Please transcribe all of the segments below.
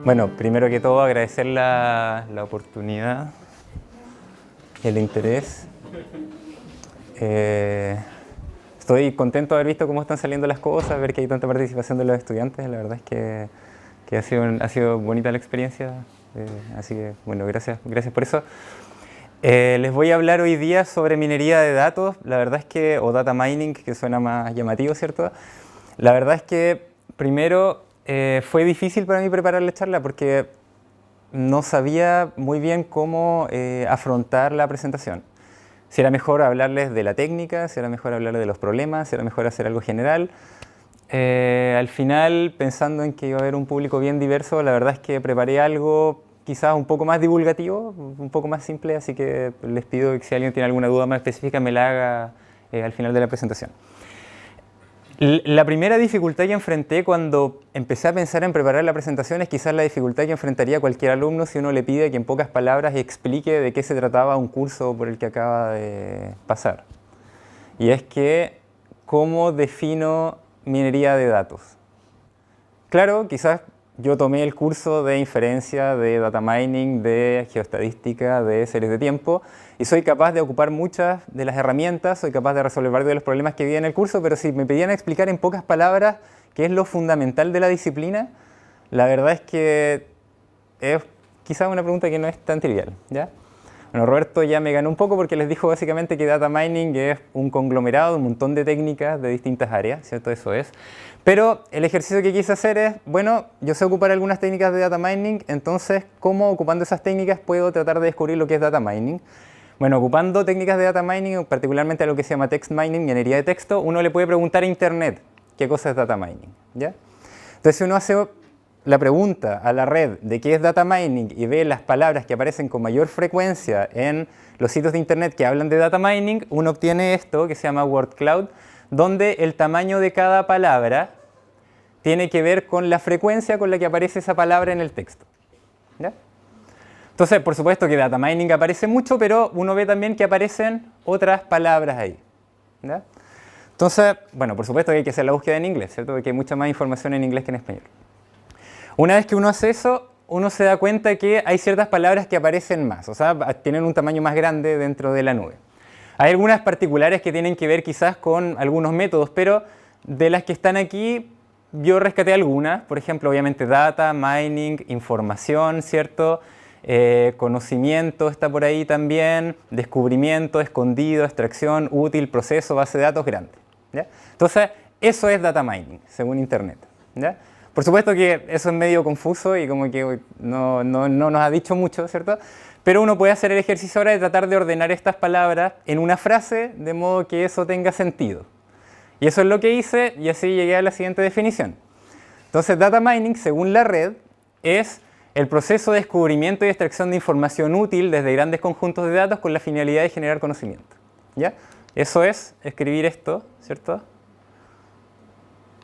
Bueno, primero que todo agradecer la oportunidad y el interés. Estoy contento de haber visto cómo están saliendo las cosas, ver que hay tanta participación de los estudiantes. La verdad es que ha sido bonita la experiencia. Así que, bueno, gracias por eso. Les voy a hablar hoy día sobre minería de datos. La verdad es que, o data mining, que suena más llamativo, ¿cierto? La verdad es que, primero, fue difícil para mí preparar la charla porque no sabía muy bien cómo afrontar la presentación. Si era mejor hablarles de la técnica, si era mejor hablarles de los problemas, si era mejor hacer algo general. Al final, pensando en que iba a haber un público bien diverso, la verdad es que preparé algo quizás un poco más divulgativo, un poco más simple, así que les pido que si alguien tiene alguna duda más específica me la haga al final de la presentación. La primera dificultad que enfrenté cuando empecé a pensar en preparar la presentación es quizás la dificultad que enfrentaría cualquier alumno si uno le pide que en pocas palabras explique de qué se trataba un curso por el que acaba de pasar. Y es que, ¿cómo defino minería de datos? Claro, quizás yo tomé el curso de inferencia, de data mining, de geoestadística, de series de tiempo y soy capaz de ocupar muchas de las herramientas, soy capaz de resolver varios de los problemas que vi en el curso, pero si me pedían explicar en pocas palabras qué es lo fundamental de la disciplina, la verdad es que es quizás una pregunta que no es tan trivial, ¿ya? Bueno, Roberto ya me ganó un poco porque les dijo básicamente que data mining es un conglomerado, un montón de técnicas de distintas áreas, ¿cierto? Eso es. Pero el ejercicio que quise hacer es, bueno, yo sé ocupar algunas técnicas de data mining, entonces, ¿cómo ocupando esas técnicas puedo tratar de descubrir lo que es data mining? Bueno, ocupando técnicas de data mining, particularmente lo que se llama text mining, minería de texto, uno le puede preguntar a Internet qué cosa es data mining, ¿ya? Entonces, si uno hace la pregunta a la red de qué es data mining y ve las palabras que aparecen con mayor frecuencia en los sitios de Internet que hablan de data mining, uno obtiene esto que se llama word cloud, donde el tamaño de cada palabra tiene que ver con la frecuencia con la que aparece esa palabra en el texto, ¿ya? Entonces, por supuesto que data mining aparece mucho, pero uno ve también que aparecen otras palabras ahí, ¿ya? Entonces, bueno, por supuesto que hay que hacer la búsqueda en inglés, ¿cierto? Porque hay mucha más información en inglés que en español. Una vez que uno hace eso, uno se da cuenta que hay ciertas palabras que aparecen más, o sea, tienen un tamaño más grande dentro de la nube. Hay algunas particulares que tienen que ver quizás con algunos métodos, pero de las que están aquí, yo rescaté algunas. Por ejemplo, obviamente data, mining, información, ¿cierto? Conocimiento está por ahí también, descubrimiento, escondido, extracción, útil, proceso, base de datos, grande, ¿ya? Entonces, eso es data mining, según Internet, ¿ya? Por supuesto que eso es medio confuso y como que no nos ha dicho mucho, ¿cierto? Pero uno puede hacer el ejercicio ahora de tratar de ordenar estas palabras en una frase de modo que eso tenga sentido. Y eso es lo que hice y así llegué a la siguiente definición. Entonces, data mining, según la red, es el proceso de descubrimiento y extracción de información útil desde grandes conjuntos de datos con la finalidad de generar conocimiento, ¿ya? Eso es escribir esto, ¿cierto?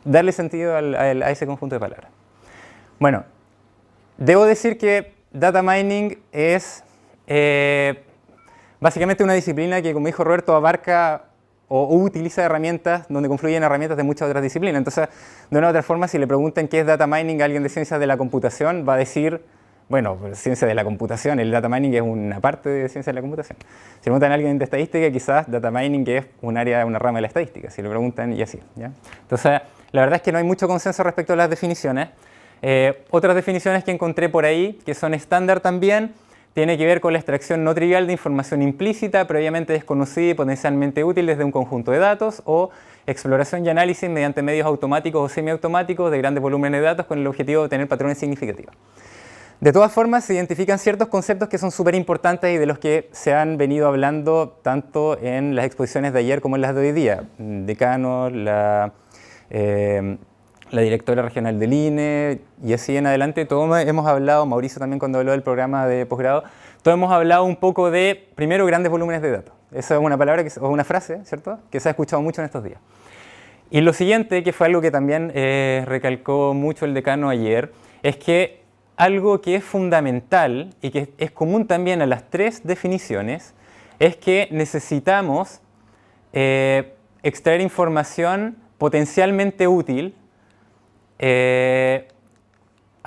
Darle sentido a ese conjunto de palabras. Bueno, debo decir que data mining es básicamente una disciplina que, como dijo Roberto, abarca o utiliza herramientas donde confluyen herramientas de muchas otras disciplinas. Entonces, de una u otra forma, si le preguntan qué es data mining a alguien de ciencias de la computación, va a decir, bueno, ciencia de la computación, el data mining es una parte de ciencia de la computación. Si le preguntan a alguien de estadística, quizás data mining es un área, una rama de la estadística, si le preguntan y así, ¿ya? Entonces, la verdad es que no hay mucho consenso respecto a las definiciones. Otras definiciones que encontré por ahí, que son estándar también, tiene que ver con la extracción no trivial de información implícita, previamente desconocida y potencialmente útil desde un conjunto de datos, o exploración y análisis mediante medios automáticos o semiautomáticos de grandes volúmenes de datos con el objetivo de obtener patrones significativos. De todas formas, se identifican ciertos conceptos que son súper importantes y de los que se han venido hablando tanto en las exposiciones de ayer como en las de hoy día. Decano, la directora regional del INE y así en adelante, todos hemos hablado, Mauricio también cuando habló del programa de posgrado, todos hemos hablado un poco de, primero, grandes volúmenes de datos. Esa es una palabra, o una frase, ¿cierto?, que se ha escuchado mucho en estos días. Y lo siguiente, que fue algo que también recalcó mucho el decano ayer, es que algo que es fundamental y que es común también a las tres definiciones es que necesitamos extraer información potencialmente útil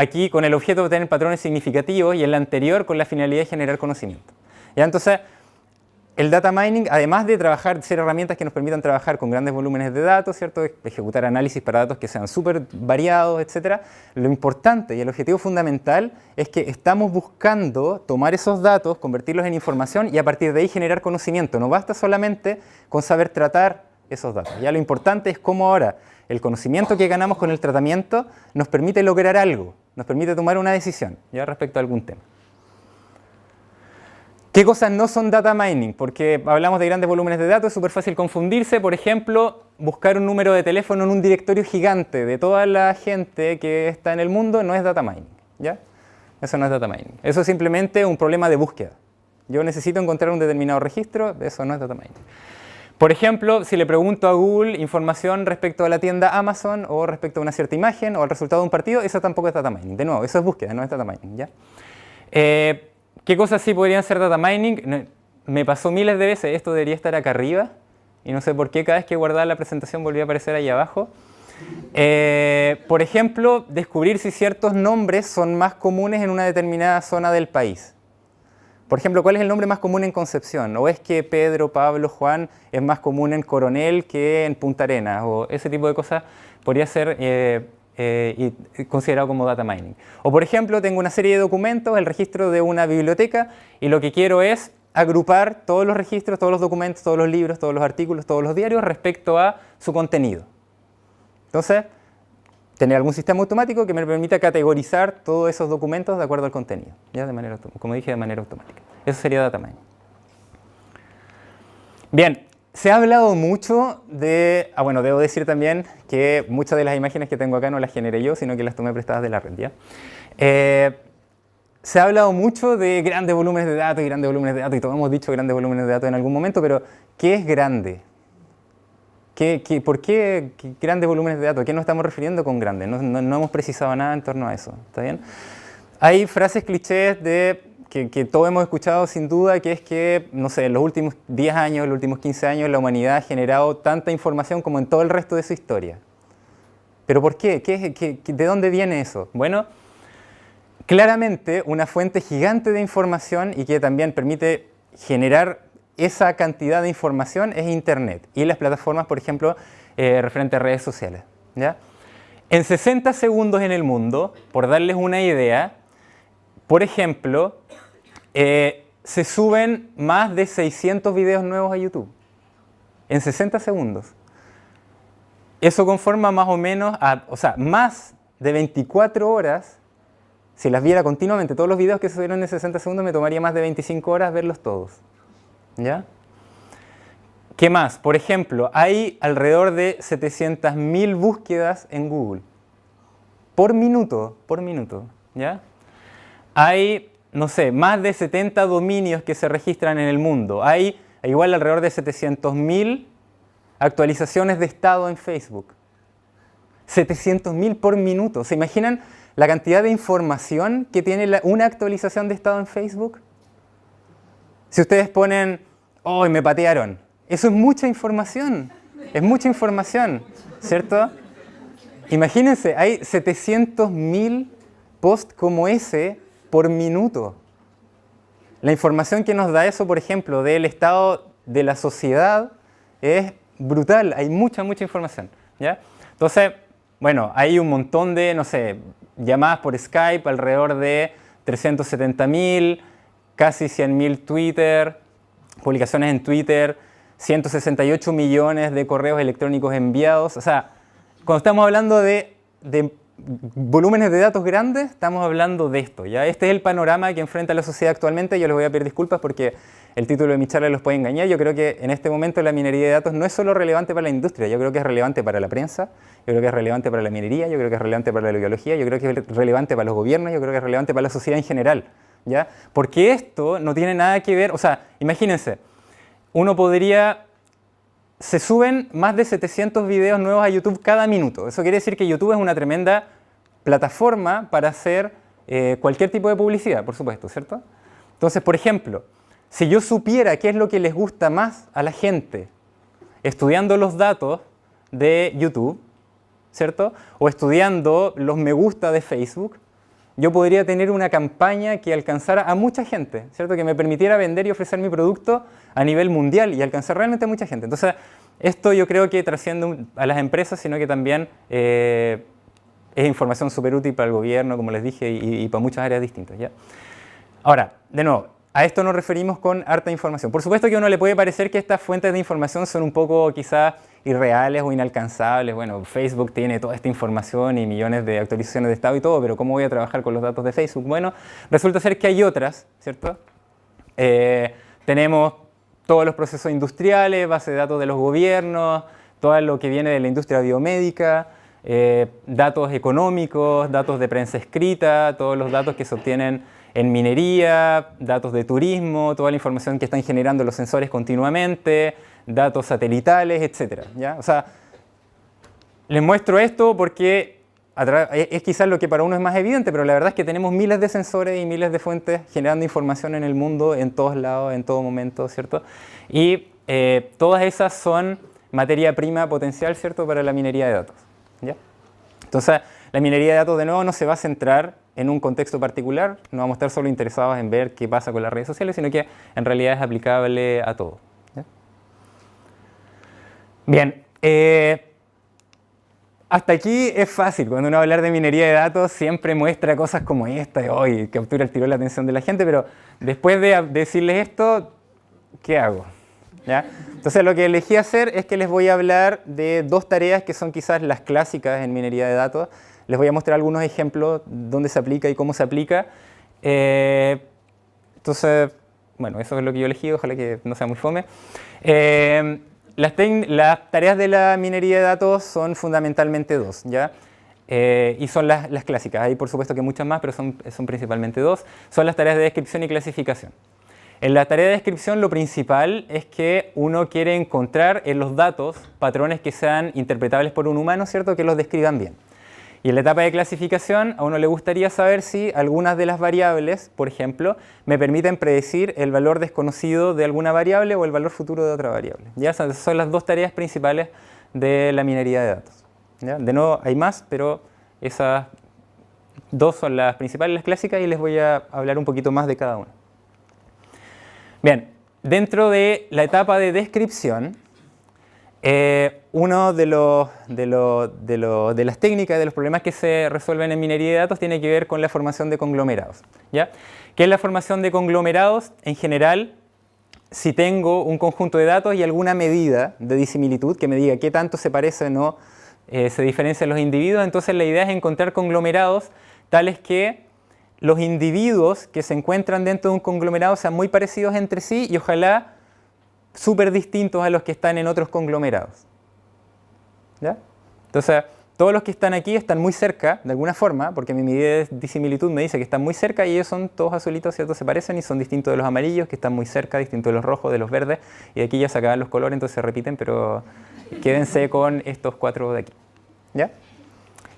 aquí con el objeto de obtener patrones significativos y el anterior con la finalidad de generar conocimiento. ¿Ya? Entonces, el data mining, además de ser herramientas que nos permitan trabajar con grandes volúmenes de datos, ¿cierto? Ejecutar análisis para datos que sean súper variados, etc. Lo importante y el objetivo fundamental es que estamos buscando tomar esos datos, convertirlos en información y a partir de ahí generar conocimiento. No basta solamente con saber tratar esos datos. Ya lo importante es cómo ahora el conocimiento que ganamos con el tratamiento nos permite lograr algo, nos permite tomar una decisión ya respecto a algún tema. ¿Qué cosas no son data mining? Porque hablamos de grandes volúmenes de datos, es súper fácil confundirse. Por ejemplo, buscar un número de teléfono en un directorio gigante de toda la gente que está en el mundo no es data mining, ¿ya? Eso no es data mining. Eso es simplemente un problema de búsqueda. Yo necesito encontrar un determinado registro, eso no es data mining. Por ejemplo, si le pregunto a Google información respecto a la tienda Amazon o respecto a una cierta imagen o al resultado de un partido, eso tampoco es data mining. De nuevo, eso es búsqueda, no es data mining, ¿ya? ¿Qué cosas sí podrían ser data mining? Me pasó miles de veces, esto debería estar acá arriba y no sé por qué cada vez que guardaba la presentación volvía a aparecer ahí abajo. Por ejemplo, descubrir si ciertos nombres son más comunes en una determinada zona del país. Por ejemplo, ¿cuál es el nombre más común en Concepción? ¿O es que Pedro, Pablo, Juan es más común en Coronel que en Punta Arenas? O ese tipo de cosas podría ser considerado como data mining. O por ejemplo, tengo una serie de documentos, el registro de una biblioteca, y lo que quiero es agrupar todos los registros, todos los documentos, todos los libros, todos los artículos, todos los diarios respecto a su contenido. Entonces, tener algún sistema automático que me permita categorizar todos esos documentos de acuerdo al contenido, ¿ya? De manera, como dije, de manera automática. Eso sería data mining. Bien. Se ha hablado mucho de, bueno, debo decir también que muchas de las imágenes que tengo acá no las generé yo, sino que las tomé prestadas de la red, ¿ya? Se ha hablado mucho de grandes volúmenes de datos y todos hemos dicho grandes volúmenes de datos en algún momento, pero ¿qué es grande? ¿Por qué grandes volúmenes de datos? ¿A qué nos estamos refiriendo con grandes? No hemos precisado nada en torno a eso, ¿está bien? Hay frases clichés que todos hemos escuchado sin duda, que es que, no sé, en los últimos 10 años, los últimos 15 años, la humanidad ha generado tanta información como en todo el resto de su historia. ¿Pero por qué? ¿De dónde viene eso? Bueno, claramente una fuente gigante de información y que también permite generar esa cantidad de información es Internet y las plataformas, por ejemplo, referente a redes sociales, ¿ya? En 60 segundos en el mundo, por darles una idea, por ejemplo, se suben más de 600 videos nuevos a YouTube en 60 segundos. Eso conforma más o menos más de 24 horas. Si las viera continuamente, todos los videos que se subieron en 60 segundos, me tomaría más de 25 horas verlos todos, ¿ya? ¿Qué más? Por ejemplo, hay alrededor de 700.000 búsquedas en Google por minuto, ¿ya? Hay, no sé, más de 70 dominios que se registran en el mundo. Hay igual alrededor de 700.000 actualizaciones de estado en Facebook. 700.000 por minuto. ¿Se imaginan la cantidad de información que tiene una actualización de estado en Facebook? Si ustedes ponen, ¡oh, me patearon! Eso es mucha información, ¿cierto? Imagínense, hay 700.000 posts como ese por minuto. La información que nos da eso, por ejemplo, del estado de la sociedad es brutal, hay mucha información, ¿ya? Entonces, bueno, hay un montón de, no sé, llamadas por Skype, alrededor de 370.000, casi 100.000 Twitter, publicaciones en Twitter, 168 millones de correos electrónicos enviados. O sea, cuando estamos hablando de volúmenes de datos grandes, estamos hablando de esto, ¿ya? Este es el panorama que enfrenta la sociedad actualmente. Yo les voy a pedir disculpas porque el título de mi charla los puede engañar. Yo creo que en este momento la minería de datos no es solo relevante para la industria, yo creo que es relevante para la prensa, yo creo que es relevante para la minería, yo creo que es relevante para la biología, yo creo que es relevante para los gobiernos, yo creo que es relevante para la sociedad en general, ¿ya? Porque esto no tiene nada que ver, o sea, imagínense, se suben más de 700 videos nuevos a YouTube cada minuto. Eso quiere decir que YouTube es una tremenda plataforma para hacer cualquier tipo de publicidad, por supuesto, ¿cierto? Entonces, por ejemplo, si yo supiera qué es lo que les gusta más a la gente estudiando los datos de YouTube, ¿cierto? O estudiando los me gusta de Facebook, yo podría tener una campaña que alcanzara a mucha gente, ¿cierto? Que me permitiera vender y ofrecer mi producto a nivel mundial y alcanzar realmente a mucha gente. Entonces, esto yo creo que trasciende a las empresas, sino que también es información súper útil para el gobierno, como les dije, y para muchas áreas distintas, ¿ya? Ahora, de nuevo, a esto nos referimos con harta información. Por supuesto que a uno le puede parecer que estas fuentes de información son un poco quizás irreales o inalcanzables. Bueno, Facebook tiene toda esta información y millones de actualizaciones de estado y todo, pero ¿cómo voy a trabajar con los datos de Facebook? Bueno, resulta ser que hay otras, ¿cierto? Tenemos todos los procesos industriales, base de datos de los gobiernos, todo lo que viene de la industria biomédica, datos económicos, datos de prensa escrita, todos los datos que se obtienen en minería, datos de turismo, toda la información que están generando los sensores continuamente, datos satelitales, etc. ¿Ya? O sea, les muestro esto porque es quizás lo que para uno es más evidente, pero la verdad es que tenemos miles de sensores y miles de fuentes generando información en el mundo, en todos lados, en todo momento, ¿cierto? Y todas esas son materia prima potencial, ¿cierto?, para la minería de datos, ¿ya? Entonces, la minería de datos, de nuevo, no se va a centrar en un contexto particular, no vamos a estar solo interesados en ver qué pasa con las redes sociales, sino que en realidad es aplicable a todo, ¿ya? Bien, hasta aquí es fácil. Cuando uno va a hablar de minería de datos, siempre muestra cosas como esta, y hoy captura el tiro la atención de la gente, pero después de decirles esto, ¿qué hago? ¿Ya? Entonces, lo que elegí hacer es que les voy a hablar de dos tareas que son quizás las clásicas en minería de datos. Les voy a mostrar algunos ejemplos dónde se aplica y cómo se aplica. Entonces, bueno, eso es lo que yo elegí, ojalá que no sea muy fome. Las tareas de la minería de datos son fundamentalmente dos, ¿ya? Y son las clásicas. Hay por supuesto que muchas más, pero son principalmente dos. Son las tareas de descripción y clasificación. En la tarea de descripción lo principal es que uno quiere encontrar en los datos patrones que sean interpretables por un humano, ¿cierto?, que los describan bien. Y en la etapa de clasificación a uno le gustaría saber si algunas de las variables, por ejemplo, me permiten predecir el valor desconocido de alguna variable o el valor futuro de otra variable. ¿Ya? Esas son las dos tareas principales de la minería de datos. ¿Ya? De nuevo, hay más, pero esas dos son las principales, las clásicas, y les voy a hablar un poquito más de cada una. Bien, dentro de la etapa de descripción, uno de las técnicas, de los problemas que se resuelven en minería de datos tiene que ver con la formación de conglomerados, ¿ya? ¿Qué es la formación de conglomerados? En general, si tengo un conjunto de datos y alguna medida de disimilitud que me diga qué tanto se parecen o se diferencian los individuos, entonces la idea es encontrar conglomerados tales que los individuos que se encuentran dentro de un conglomerado sean muy parecidos entre sí y ojalá súper distintos a los que están en otros conglomerados. ¿Ya? Entonces, todos los que están aquí están muy cerca, de alguna forma, porque mi medida de disimilitud me dice que están muy cerca y ellos son todos azulitos, ¿cierto? Se parecen y son distintos de los amarillos, que están muy cerca, distintos de los rojos, de los verdes, y de aquí ya se acaban los colores, entonces se repiten, pero quédense con estos cuatro de aquí. ¿Ya?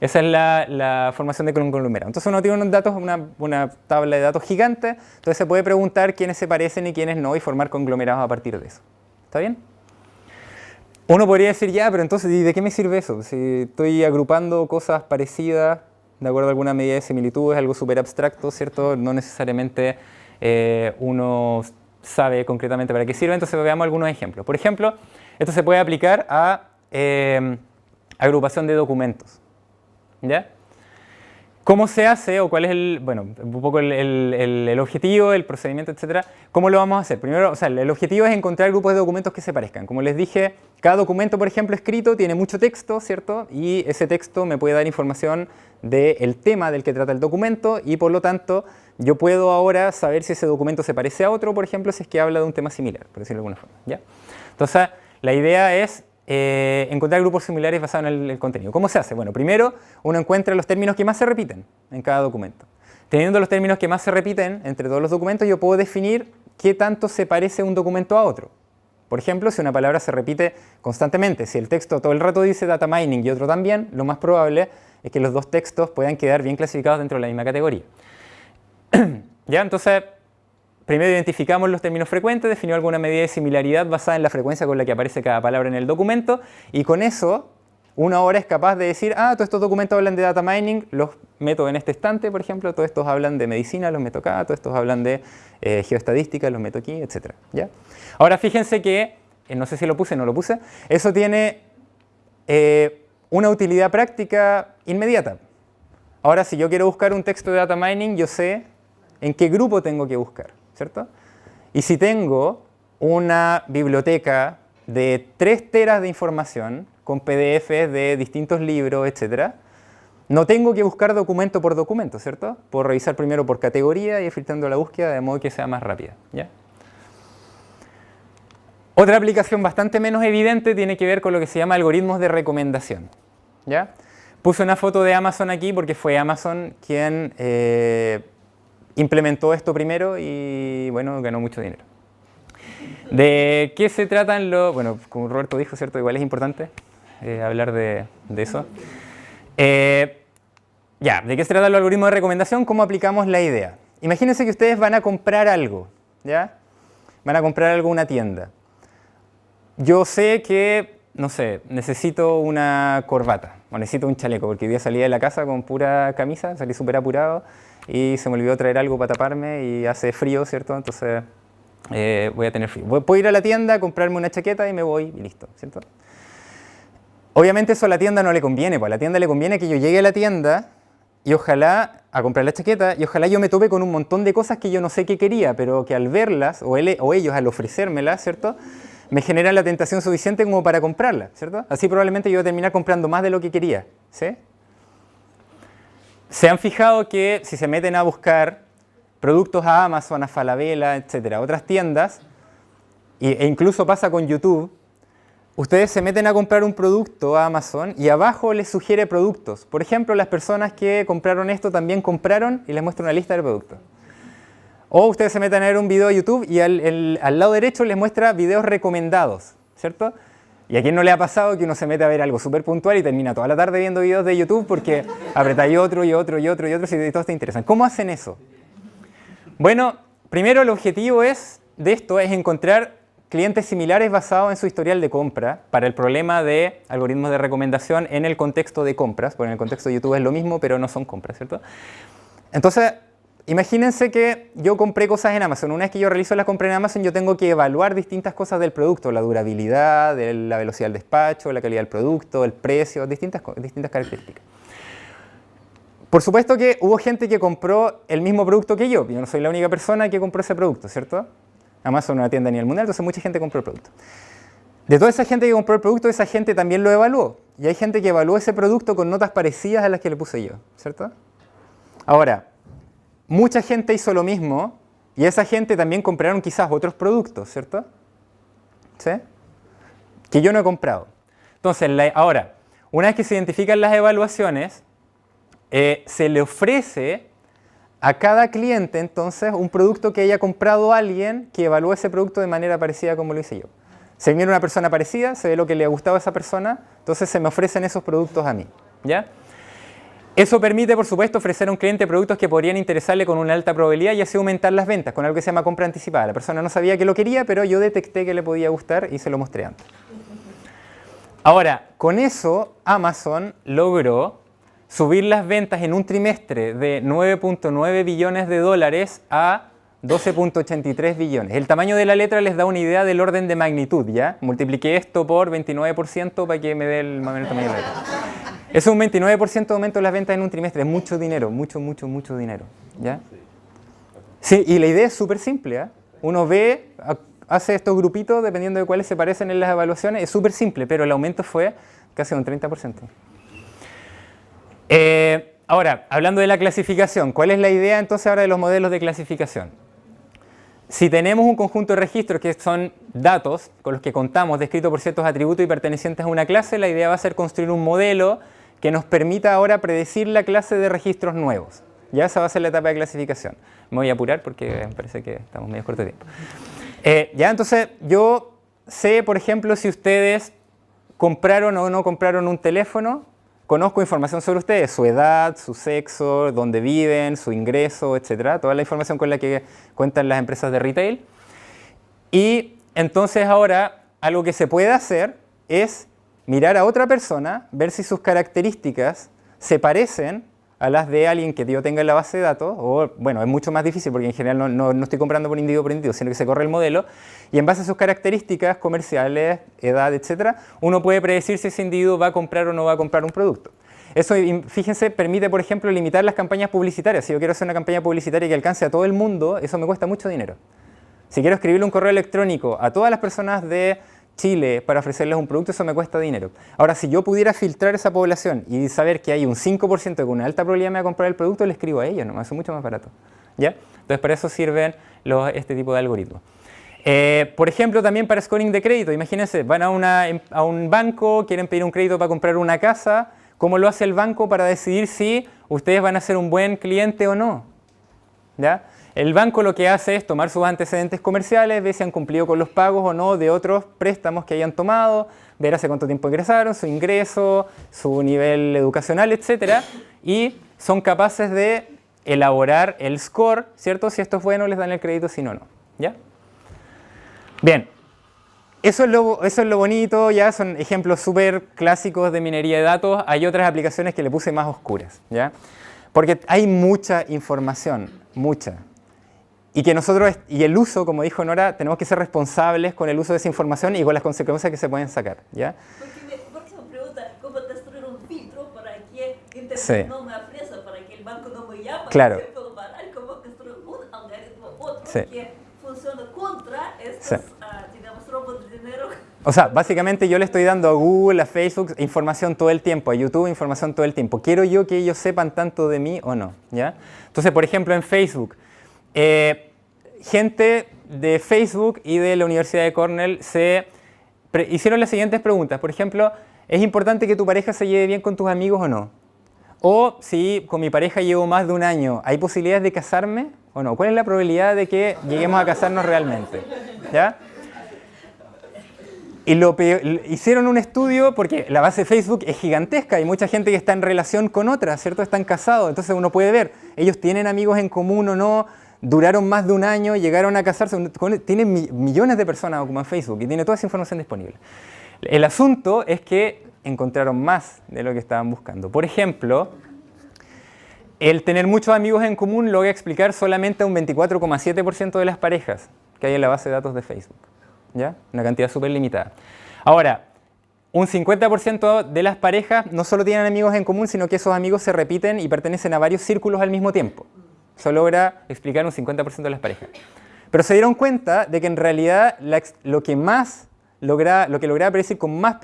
Esa es la formación de conglomerado. Entonces uno tiene unos datos, una tabla de datos gigante, entonces se puede preguntar quiénes se parecen y quiénes no y formar conglomerados a partir de eso. ¿Está bien? Uno podría decir, ya, pero entonces, ¿y de qué me sirve eso? Si estoy agrupando cosas parecidas de acuerdo a alguna medida de similitud, es algo súper abstracto, ¿cierto? No necesariamente uno sabe concretamente para qué sirve, entonces veamos algunos ejemplos. Por ejemplo, esto se puede aplicar a agrupación de documentos. ¿Ya? ¿Cómo se hace o cuál es un poco el objetivo, el procedimiento, etcétera? ¿Cómo lo vamos a hacer? Primero, o sea, el objetivo es encontrar grupos de documentos que se parezcan. Como les dije, cada documento, por ejemplo, escrito tiene mucho texto, ¿cierto? Y ese texto me puede dar información del tema del que trata el documento y por lo tanto yo puedo ahora saber si ese documento se parece a otro, por ejemplo, si es que habla de un tema similar, por decirlo de alguna forma. ¿Ya? Entonces, la idea es encontrar grupos similares basados en el contenido. ¿Cómo se hace? Bueno, primero uno encuentra los términos que más se repiten en cada documento. Teniendo los términos que más se repiten entre todos los documentos, yo puedo definir qué tanto se parece un documento a otro. Por ejemplo, si una palabra se repite constantemente, si el texto todo el rato dice data mining y otro también, lo más probable es que los dos textos puedan quedar bien clasificados dentro de la misma categoría. ¿Ya? Entonces, primero identificamos los términos frecuentes, definimos alguna medida de similaridad basada en la frecuencia con la que aparece cada palabra en el documento y con eso uno ahora es capaz de decir, todos estos documentos hablan de data mining, los meto en este estante, por ejemplo, todos estos hablan de medicina, los meto acá, todos estos hablan de geoestadística, los meto aquí, etc. ¿Ya? Ahora fíjense que, no sé si lo puse o no lo puse, eso tiene una utilidad práctica inmediata. Ahora, si yo quiero buscar un texto de data mining, yo sé en qué grupo tengo que buscar, ¿cierto? Y si tengo una biblioteca de 3 teras de información, con PDFs de distintos libros, etc., no tengo que buscar documento por documento, ¿cierto? Puedo revisar primero por categoría y ir filtrando la búsqueda de modo que sea más rápida, ¿ya? Otra aplicación bastante menos evidente tiene que ver con lo que se llama algoritmos de recomendación, ¿ya? Puse una foto de Amazon aquí porque fue Amazon quien implementó esto primero y, bueno, ganó mucho dinero. ¿De qué se tratan los...? Bueno, como Roberto dijo, ¿cierto? Igual es importante hablar de eso. Ya, ¿de qué se tratan los algoritmos de recomendación? ¿Cómo aplicamos la idea? Imagínense que ustedes van a comprar algo, ¿ya? Van a comprar algo en una tienda. Yo sé que, no sé, necesito una corbata o necesito un chaleco, porque hoy día salí de la casa con pura camisa, salí súper apurado y se me olvidó traer algo para taparme y hace frío, ¿cierto? Entonces voy a tener frío. Puedo ir a la tienda, comprarme una chaqueta y me voy y listo, ¿cierto? Obviamente eso a la tienda no le conviene, pues a la tienda le conviene que yo llegue a la tienda y ojalá a comprar la chaqueta y ojalá yo me tope con un montón de cosas que yo no sé qué quería, pero que al verlas, o ellos al ofrecérmelas, ¿cierto?, me generan la tentación suficiente como para comprarla, ¿cierto? Así probablemente yo voy a terminar comprando más de lo que quería, ¿sí? ¿Se han fijado que si se meten a buscar productos a Amazon, a Falabella, etcétera, otras tiendas, e incluso pasa con YouTube, ustedes se meten a comprar un producto a Amazon y abajo les sugiere productos? Por ejemplo, las personas que compraron esto también compraron y les muestra una lista de productos. O ustedes se meten a ver un video de YouTube y al lado derecho les muestra videos recomendados, ¿cierto? Y a quién no le ha pasado que uno se mete a ver algo súper puntual y termina toda la tarde viendo videos de YouTube porque apretáis otro y otro y otro y otro y todos te interesan. ¿Cómo hacen eso? Bueno, primero el objetivo de esto es encontrar clientes similares basados en su historial de compra para el problema de algoritmos de recomendación en el contexto de compras, porque en el contexto de YouTube es lo mismo, pero no son compras, ¿cierto? Entonces, imagínense que yo compré cosas en Amazon. Una vez que yo realizo la compra en Amazon, yo tengo que evaluar distintas cosas del producto, la durabilidad, la velocidad del despacho, la calidad del producto, el precio, distintas características. Por supuesto que hubo gente que compró el mismo producto que yo. Yo no soy la única persona que compró ese producto, ¿cierto? Amazon no es una tienda a nivel mundial, entonces mucha gente compró el producto. De toda esa gente que compró el producto, esa gente también lo evaluó. Y hay gente que evaluó ese producto con notas parecidas a las que le puse yo, ¿cierto? Ahora, mucha gente hizo lo mismo y esa gente también compraron quizás otros productos, ¿cierto? ¿Sí? Que yo no he comprado. Entonces, ahora, una vez que se identifican las evaluaciones, se le ofrece a cada cliente, entonces, un producto que haya comprado alguien que evalúe ese producto de manera parecida como lo hice yo. Se viene una persona parecida, se ve lo que le ha gustado a esa persona, entonces se me ofrecen esos productos a mí, ¿ya? Eso permite, por supuesto, ofrecer a un cliente productos que podrían interesarle con una alta probabilidad y así aumentar las ventas, con algo que se llama compra anticipada. La persona no sabía que lo quería, pero yo detecté que le podía gustar y se lo mostré antes. Ahora, con eso, Amazon logró subir las ventas en un trimestre de 9.9 billones de dólares a 12.83 billones. El tamaño de la letra les da una idea del orden de magnitud, ¿ya? Multipliqué esto por 29% para que me dé el más o menos tamaño de la letra. Es un 29% de aumento de las ventas en un trimestre. Es mucho dinero, mucho dinero, ¿ya? Sí, y la idea es súper simple, ¿eh? Uno ve, hace estos grupitos dependiendo de cuáles se parecen en las evaluaciones. Es súper simple, pero el aumento fue casi un 30%. Ahora, hablando de la clasificación, ¿cuál es la idea entonces ahora de los modelos de clasificación? Si tenemos un conjunto de registros que son datos con los que contamos descritos por ciertos atributos y pertenecientes a una clase, la idea va a ser construir un modelo que nos permita ahora predecir la clase de registros nuevos. Ya esa va a ser la etapa de clasificación. Me voy a apurar porque me parece que estamos medio corto de tiempo. Ya, entonces yo sé, por ejemplo, si ustedes compraron o no compraron un teléfono. Conozco información sobre ustedes, su edad, su sexo, dónde viven, su ingreso, etcétera. Toda la información con la que cuentan las empresas de retail. Y entonces ahora algo que se puede hacer es mirar a otra persona, ver si sus características se parecen a las de alguien que yo tenga en la base de datos, o bueno, es mucho más difícil porque en general no estoy comprando por individuo, sino que se corre el modelo, y en base a sus características comerciales, edad, etc., uno puede predecir si ese individuo va a comprar o no va a comprar un producto. Eso, fíjense, permite, por ejemplo, limitar las campañas publicitarias. Si yo quiero hacer una campaña publicitaria que alcance a todo el mundo, eso me cuesta mucho dinero. Si quiero escribirle un correo electrónico a todas las personas de Chile para ofrecerles un producto, eso me cuesta dinero. Ahora, si yo pudiera filtrar esa población y saber que hay un 5% que con una alta probabilidad me va a comprar el producto, le escribo a ellos, ¿no? Eso es mucho más barato, ¿ya? Entonces, para eso sirven este tipo de algoritmos. Por ejemplo, también para scoring de crédito. Imagínense, van a un banco, quieren pedir un crédito para comprar una casa. ¿Cómo lo hace el banco para decidir si ustedes van a ser un buen cliente o no? ¿Ya? El banco lo que hace es tomar sus antecedentes comerciales, ver si han cumplido con los pagos o no de otros préstamos que hayan tomado, ver hace cuánto tiempo ingresaron, su ingreso, su nivel educacional, etc. Y son capaces de elaborar el score, ¿cierto? Si esto es bueno, les dan el crédito, si no, no. ¿Ya? Bien. Eso es lo bonito, ya son ejemplos súper clásicos de minería de datos. Hay otras aplicaciones que le puse más oscuras, ¿ya? Porque hay mucha información, mucha. Y que nosotros, y el uso, como dijo Nora, tenemos que ser responsables con el uso de esa información y con las consecuencias que se pueden sacar, ¿ya? Porque me pregunta, ¿cómo construir un filtro para que Internet no me ofrezca, para que el banco no me llame? Claro. ¿Cómo construir un algoritmo otro Sí. que funcione contra estos, digamos, robos de dinero? O sea, básicamente yo le estoy dando a Google, a Facebook, información todo el tiempo, a YouTube, información todo el tiempo. ¿Quiero yo que ellos sepan tanto de mí o no? ¿Ya? Entonces, por ejemplo, en Facebook, gente de Facebook y de la Universidad de Cornell hicieron las siguientes preguntas. Por ejemplo, ¿es importante que tu pareja se lleve bien con tus amigos o no? O si con mi pareja llevo más de un año, ¿hay posibilidades de casarme o no? ¿Cuál es la probabilidad de que lleguemos a casarnos realmente? ¿Ya? Y hicieron un estudio porque la base de Facebook es gigantesca. Hay mucha gente que está en relación con otra, ¿cierto? Están casados. Entonces uno puede ver, ellos tienen amigos en común o no, duraron más de un año, llegaron a casarse. Tienen millones de personas como en Facebook y tiene toda esa información disponible. El asunto es que encontraron más de lo que estaban buscando. Por ejemplo, el tener muchos amigos en común logra explicar solamente a un 24,7% de las parejas que hay en la base de datos de Facebook. ¿Ya? Una cantidad súper limitada. Ahora, un 50% de las parejas no solo tienen amigos en común, sino que esos amigos se repiten y pertenecen a varios círculos al mismo tiempo. Eso logra explicar un 50% de las parejas. Pero se dieron cuenta de que en realidad lo que lograba predecir con más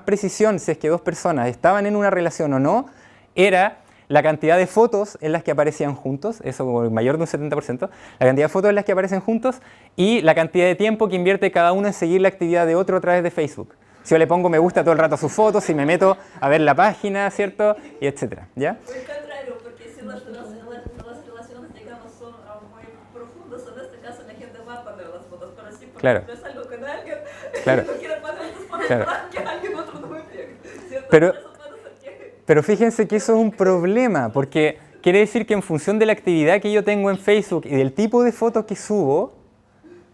precisión si es que dos personas estaban en una relación o no, era la cantidad de fotos en las que aparecían juntos, eso mayor de un 70%, la cantidad de fotos en las que aparecen juntos y la cantidad de tiempo que invierte cada uno en seguir la actividad de otro a través de Facebook. Si yo le pongo me gusta todo el rato a sus fotos, si me meto a ver la página, ¿cierto? Y etcétera, ¿ya? Por el contrario, porque si las relaciones, digamos, son muy profundas, en este caso la gente va a poner las fotos, pero sí, porque Claro. yo salgo con alguien, Claro. no quiero poner estas fotos Claro. para que alguien otro no me pegue, ¿cierto? Pero- Eso puede ser que... Pero fíjense que eso es un problema, porque quiere decir que en función de la actividad que yo tengo en Facebook y del tipo de fotos que subo,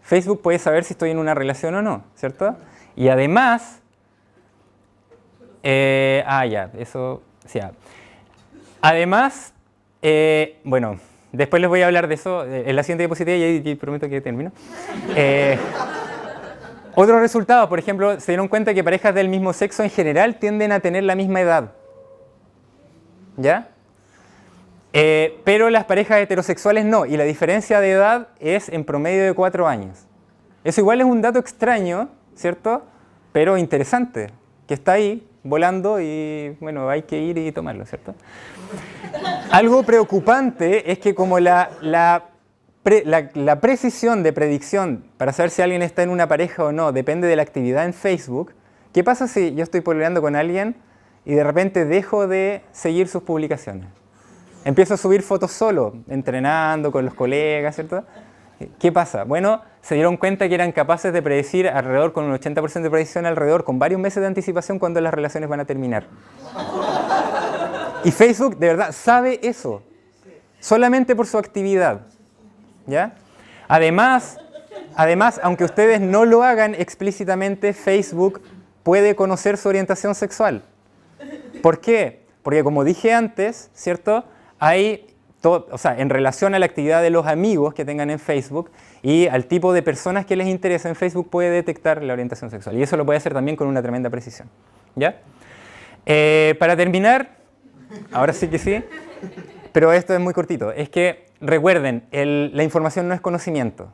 Facebook puede saber si estoy en una relación o no, ¿cierto? Y además, eso, sí. Además, bueno, después les voy a hablar de eso en la siguiente diapositiva y prometo que termino. Otros resultados, por ejemplo, se dieron cuenta que parejas del mismo sexo en general tienden a tener la misma edad. ¿Ya? Pero las parejas heterosexuales no, y la diferencia de edad es en promedio de 4 años. Eso igual es un dato extraño, ¿cierto? Pero interesante, que está ahí volando y bueno, hay que ir y tomarlo, ¿cierto? Algo preocupante es que como la precisión de predicción para saber si alguien está en una pareja o no depende de la actividad en Facebook, ¿qué pasa si yo estoy pololeando con alguien y de repente dejo de seguir sus publicaciones? Empiezo a subir fotos solo, entrenando con los colegas, ¿cierto? ¿Qué pasa? Bueno, se dieron cuenta que eran capaces de predecir alrededor, con un 80% de predicción alrededor, con varios meses de anticipación cuando las relaciones van a terminar. Y Facebook de verdad sabe eso, solamente por su actividad. ¿Ya? Además, aunque ustedes no lo hagan explícitamente, Facebook puede conocer su orientación sexual. ¿Por qué? Porque como dije antes, ¿cierto? Hay, en relación a la actividad de los amigos que tengan en Facebook y al tipo de personas que les interesa en Facebook, puede detectar la orientación sexual. Y eso lo puede hacer también con una tremenda precisión. ¿Ya? Para terminar, ahora sí que sí, pero esto es muy cortito, es que recuerden, la información no es conocimiento.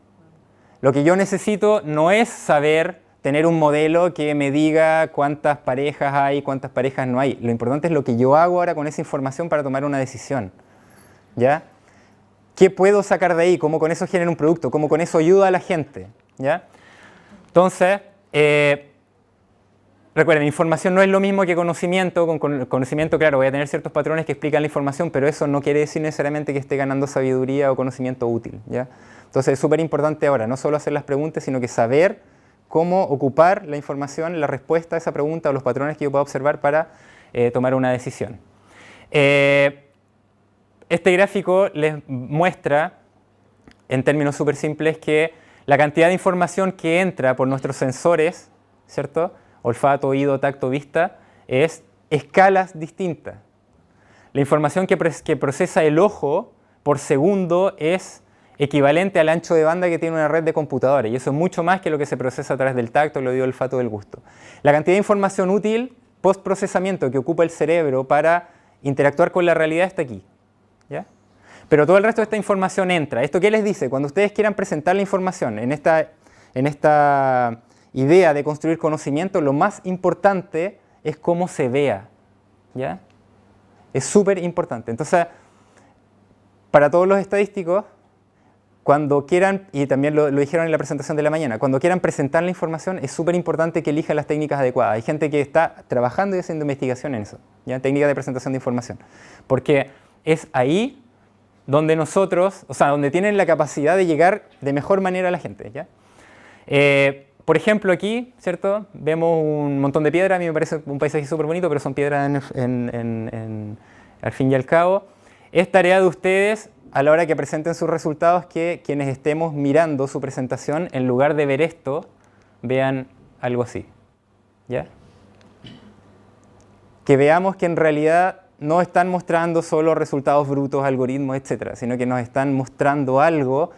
Lo que yo necesito no es saber, tener un modelo que me diga cuántas parejas hay, cuántas parejas no hay. Lo importante es lo que yo hago ahora con esa información para tomar una decisión. ¿Ya? ¿Qué puedo sacar de ahí? ¿Cómo con eso genero un producto? ¿Cómo con eso ayuda a la gente? ¿Ya? Entonces, recuerden, información no es lo mismo que conocimiento. Con conocimiento, claro, voy a tener ciertos patrones que explican la información, pero eso no quiere decir necesariamente que esté ganando sabiduría o conocimiento útil. ¿Ya? Entonces es súper importante ahora, no solo hacer las preguntas, sino que saber cómo ocupar la información, la respuesta a esa pregunta o los patrones que yo pueda observar para tomar una decisión. Este gráfico les muestra, en términos súper simples, que la cantidad de información que entra por nuestros sensores, ¿cierto? Olfato, oído, tacto, vista, es escalas distintas. La información que procesa el ojo por segundo es equivalente al ancho de banda que tiene una red de computadores, y eso es mucho más que lo que se procesa a través del tacto, el oído, el olfato, del gusto. La cantidad de información útil post-procesamiento que ocupa el cerebro para interactuar con la realidad está aquí. ¿Ya? Pero todo el resto de esta información entra. ¿Esto qué les dice? Cuando ustedes quieran presentar la información en esta idea de construir conocimiento, lo más importante es cómo se vea. ¿Ya? Es súper importante. Entonces, para todos los estadísticos, cuando quieran, y también lo dijeron en la presentación de la mañana, cuando quieran presentar la información es súper importante que elijan las técnicas adecuadas. Hay gente que está trabajando y haciendo investigación en eso, ¿ya? Técnicas de presentación de información. Porque es ahí donde nosotros, donde tienen la capacidad de llegar de mejor manera a la gente, ¿ya? Por ejemplo, aquí, ¿cierto? Vemos un montón de piedras, a mí me parece un paisaje súper bonito, pero son piedras al fin y al cabo. Es tarea de ustedes, a la hora que presenten sus resultados, que quienes estemos mirando su presentación, en lugar de ver esto, vean algo así, ¿ya? Que veamos que en realidad no están mostrando solo resultados brutos, algoritmos, etcétera, sino que nos están mostrando algo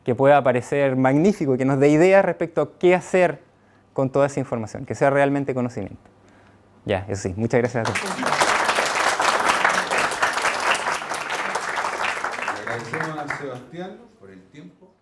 que pueda parecer magnífico, que nos dé ideas respecto a qué hacer con toda esa información, que sea realmente conocimiento. Ya, eso sí, muchas gracias a todos. Le agradecemos a Sebastián por el tiempo.